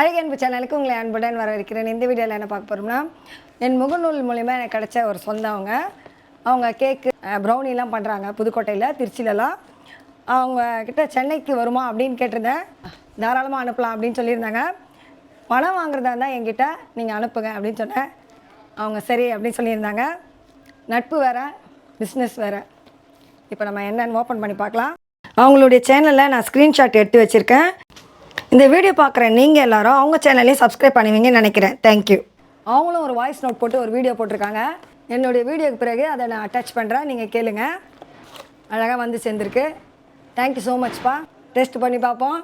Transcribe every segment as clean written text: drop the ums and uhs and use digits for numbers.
அழகு அன்பு சேனலுக்கு உங்களை அன்புடன் வரவேற்கிறேன். இந்த வீடியோவில் என்ன பார்க்க போகிறோம்னா, என் முகநூல் மூலிமா எனக்கு கிடச்ச ஒரு சொந்தவங்க. அவங்க கேக்கு ப்ரௌனிலாம் பண்ணுறாங்க புதுக்கோட்டையில், திருச்சியிலலாம். அவங்க கிட்ட சென்னைக்கு வருமா அப்படின்னு கேட்டிருந்தேன். தாராளமாக அனுப்பலாம் அப்படின்னு சொல்லியிருந்தாங்க. பணம் வாங்குறதா இருந்தால் என்கிட்ட நீங்கள் அனுப்புங்க அப்படின்னு சொன்னேன். அவங்க சரி அப்படின்னு சொல்லியிருந்தாங்க. நட்பு வேறு, பிஸ்னஸ் வேறு. இப்போ நம்ம என்னென்னு ஓப்பன் பண்ணி பார்க்கலாம். அவங்களுடைய சேனலில் நான் ஸ்க்ரீன்ஷாட் எடுத்து வச்சுருக்கேன். இந்த வீடியோ பார்க்குற நீங்கள் எல்லோரும் அவங்க சேனலையும் சப்ஸ்கிரைப் பண்ணுவீங்கன்னு நினைக்கிறேன். தேங்க்யூ. அவங்களும் ஒரு வாய்ஸ் நோட் போட்டு ஒரு வீடியோ போட்டிருக்காங்க. என்னுடைய வீடியோக்கு பிறகு அதை நான் அட்டாச் பண்ணுறேன், நீங்கள் கேளுங்க. அழகாக வந்து சேர்ந்துருக்கு. Thank you so மச்ப்பா. டேஸ்ட் பண்ணி பார்ப்போம்.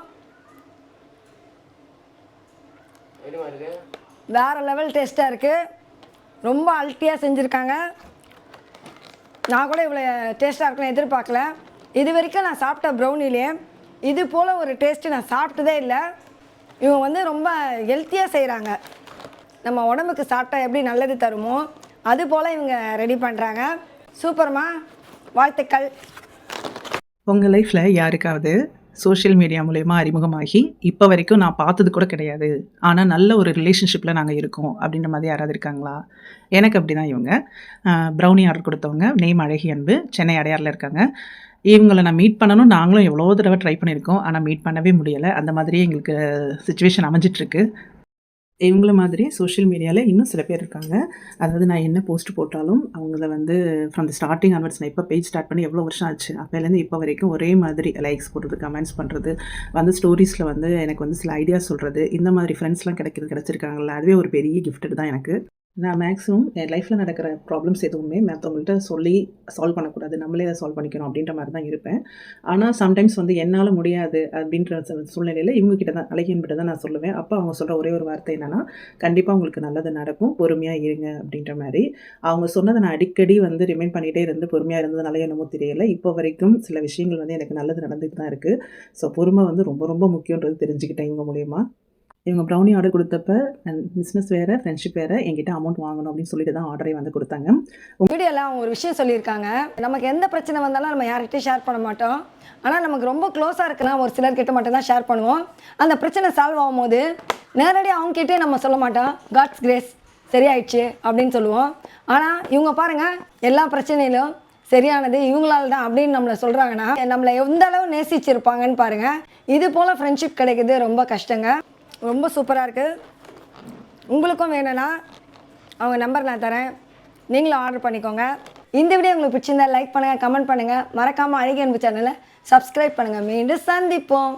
வேறு லெவல் டேஸ்ட்டாக இருக்குது. ரொம்ப அல்ட்டியாக செஞ்சுருக்காங்க. நான் கூட இவ்வளோ டேஸ்ட்டாக இருக்குன்னு எதிர்பார்க்கல. இது வரைக்கும் நான் சாப்பிட்ட ப்ரௌனிலே இது போல் ஒரு டேஸ்ட்டு நான் சாப்பிட்டதே இல்லை. இவங்க வந்து ரொம்ப ஹெல்த்தியாக செய்கிறாங்க. நம்ம உடம்புக்கு சாப்பிட்டா எப்படி நல்லது தருமோ அது போல் இவங்க ரெடி பண்ணுறாங்க. சூப்பர்மா, வாழ்த்துக்கள். உங்கள் லைஃப்பில் யாருக்காவது சோஷியல் மீடியா மூலயமா அறிமுகமாகி இப்போ வரைக்கும் நான் பார்த்தது கூட கிடையாது, ஆனால் நல்ல ஒரு ரிலேஷன்ஷிப்பில் நாங்கள் இருக்கோம் அப்படின்ற மாதிரி யாராவது இருக்காங்களா? எனக்கு அப்படி தான். இவங்க ப்ரௌனி ஆர்டர் கொடுத்தவங்க. நேம் அழகி அன்பு, சென்னை அடையாரில் இருக்காங்க. இவங்களை நான் மீட் பண்ணணும் நாங்களும் எவ்வளோ தடவை ட்ரை பண்ணியிருக்கோம், ஆனால் மீட் பண்ணவே முடியலை. அந்த மாதிரியே எங்களுக்கு சுச்சுவேஷன் அமைஞ்சிட்ருக்கு. இவங்கள மாதிரி சோஷியல் மீடியாவில் இன்னும் சில பேர் இருக்காங்க. அதாவது நான் என்ன போஸ்ட் போட்டாலும் அவங்கள வந்து ஃப்ரம் த ஸ்டார்டிங் ஆன்வர்ட்ஸ், நான் இப்போ பேஜ் ஸ்டார்ட் பண்ணி எவ்வளோ வருஷம் ஆச்சு, அப்போலேருந்து இப்போ வரைக்கும் ஒரே மாதிரி லைக்ஸ் போடுறது, கமெண்ட்ஸ் பண்ணுறது, வந்து ஸ்டோரிஸில் வந்து எனக்கு வந்து சில ஐடியாஸ் சொல்கிறது, இந்த மாதிரி ஃப்ரெண்ட்ஸ்லாம் கிடச்சிருக்காங்களா, அதுவே ஒரு பெரிய கிஃப்ட்டு தான் எனக்கு. நான் மேக்ஸிமம் என் லைஃப்பில் நடக்கிற ப்ராப்ளம்ஸ் எதுவுமே மற்றவங்கள்ட்ட சொல்லி சால்வ் பண்ணக்கூடாது, நம்மளே அதை சால்வ் பண்ணிக்கணும் அப்படின்ற மாதிரி தான் இருப்பேன். ஆனால் சம்டைம்ஸ் வந்து என்னால் முடியாது அப்படின்ற சூழ்நிலையில் இவங்ககிட்ட தான், அழகியன்கிட்ட தான் நான் சொல்லுவேன். அப்போ அவங்க சொல்கிற ஒரே ஒரு வார்த்தை என்னென்னா, கண்டிப்பாக உங்களுக்கு நல்லது நடக்கும், பொறுமையாக இருங்க அப்படின்ற மாதிரி. அவங்க சொன்னதை நான் அடிக்கடி வந்து ரிமைண்ட் பண்ணிகிட்டே இருந்து பொறுமையாக இருந்ததுனால என்னமோ தெரியலை, இப்போ வரைக்கும் சில விஷயங்கள் வந்து எனக்கு நல்லது நடந்துட்டு தான் இருக்குது. ஸோ பொறுமை வந்து ரொம்ப ரொம்ப முக்கியன்றது தெரிஞ்சுக்கிட்டேன் இவங்க மூலயமா. இவங்க ப்ரௌனி ஆர்டர் கொடுத்தப்ப பிஸ்னஸ் வேறு, ஃப்ரெண்ட்ஷிப் வேறு, என்கிட்ட அமௌண்ட் வாங்கணும் அப்படின்னு சொல்லிட்டு தான் ஆர்டரே வந்து கொடுத்தாங்க. வீடியோவில் அவங்க ஒரு விஷயம் சொல்லியிருக்காங்க. நமக்கு எந்த பிரச்சனை வந்தாலும் நம்ம யார்கிட்டையும் ஷேர் பண்ண மாட்டோம். ஆனால் நமக்கு ரொம்ப க்ளோஸாக இருக்குன்னா ஒரு சிலர்கிட்ட மட்டும் தான் ஷேர் பண்ணுவோம். அந்த பிரச்சனை சால்வ் ஆகும்போது நேரடியாக அவங்ககிட்டே நம்ம சொல்ல மாட்டோம். காட்ஸ் கிரேஸ், சரியாயிடுச்சு அப்படின்னு சொல்லுவோம். ஆனால் இவங்க பாருங்கள், எல்லா பிரச்சனையிலும் சரியானது இவங்களால தான் அப்படின்னு நம்மளை சொல்கிறாங்கன்னா நம்மளை எந்த அளவு நேசிச்சிருப்பாங்கன்னு பாருங்கள். இது போல் ஃப்ரெண்ட்ஷிப் கிடைக்குது ரொம்ப கஷ்டங்க. ரொம்ப சூப்பராக இருக்குது. உங்களுக்கும் வேணும்னா அவங்க நம்பர் நான் தரேன், நீங்களும் ஆர்டர் பண்ணிக்கோங்க. இந்த வீடியோ உங்களுக்கு பிடிச்சிருந்தா லைக் பண்ணுங்கள், கமெண்ட் பண்ணுங்கள். மறக்காமல் அழகு அன்பு சேனலை சப்ஸ்கிரைப் பண்ணுங்கள். மீண்டும் சந்திப்போம்.